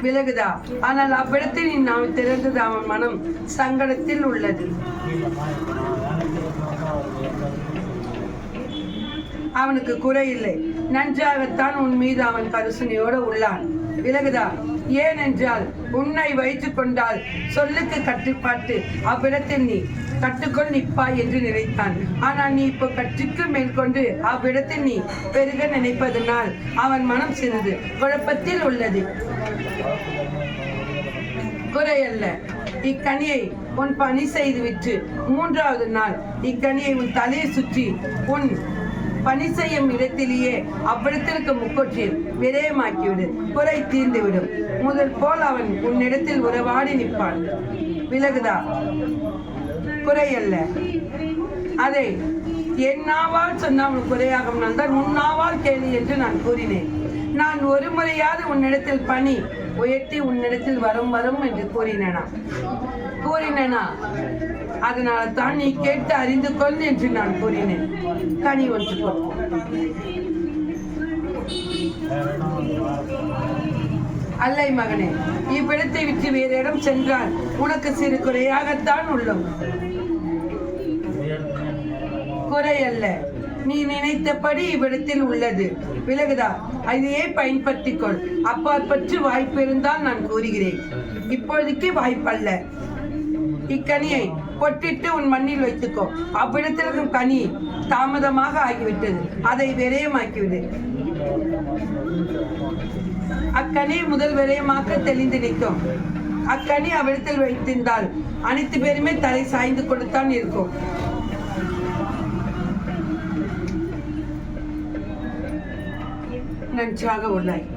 விலகுதா? ஆனால் அவ்விடத்தில் நீ நாம் திறந்தது அவன் மனம் சங்கடத்தில் உள்ளது. அவனுக்கு குறையில்லை, நன்றாகத்தான் உன் மீது அவன் கருசனையோடு உள்ளான். விலகுதா? ஏனென்றால் உன்னை வைத்துக் கொண்டால் சொல்லுக்கு கட்டுப்பாட்டு அவ்விடத்தில் நீ கட்டுக்கொள் நிற்பாய் என்று நினைத்தான். ஆனால் நீ இப்போ கற்றுக்கு மேற்கொண்டு அவ்விடத்தில் நீ பெருக நினைப்பதனால் அவன் மனம் சிறிது குழப்பத்தில் உள்ளது. குறையல்ல, இக்கனியை உன் பணி செய்து விட்டு 3வது நாள் இக்கனியை உன் தலையை சுற்றி உன் பணி செய்யும் இடத்திலேயே அவ்விடத்திற்கு முக்கொற்றில் விரயமாக்கிவிடு. குறை தீர்ந்துவிடும். முதல் போல் அவன் உன்னிடத்தில் உறவாடி நிற்பான். விலகுதா? குறையல்ல. அதை என் நாவால் சொன்னால் குறையாகும். நான் தான் உன் நாவால் கேளு என்று நான் கூறினேன். நான் ஒரு முறையாவது உன்னிடத்தில் பணி உயர்த்தி உன்னிடத்தில் வரும் வரும் என்று கூறினேனா? அதனால தான் நீ கேட்டு அறிந்து கொள் என்று நான் கூறினேன். கனி ஒன்று கொள். அல்லை மகனே, இவ்விடத்தை விட்டு வேறு இடம் சென்றால் உனக்கு சிறு குறையாகத்தான் உள்ளோம். குறையல்ல, நீ நினைத்தபடி இவ்விடத்தில் உள்ளது. விலகுதா? அதையே பயன்படுத்திக் கொள். அப்பாற்பட்டு வாய்ப்பு இருந்தால் நான் கூறுகிறேன். இப்பொழுதுக்கு வாய்ப்பல்ல. இக்கனியை பொட்டிட்டு உன் மண்ணில் வைத்துக்கோ. அவ்விடத்திற்கும் கனி தாமதமாக ஆகிவிட்டது. அதை விரயமாக்கிவிடு. அக்கனி முதல் விரயமாக்க தெளிந்து நிற்கும். அக்கனி அவ்விடத்தில் வைத்திருந்தால் அனைத்து பேருமே தலை சாய்ந்து கொடுத்தான் இருக்கும். நன்றாக உள்ளாய்.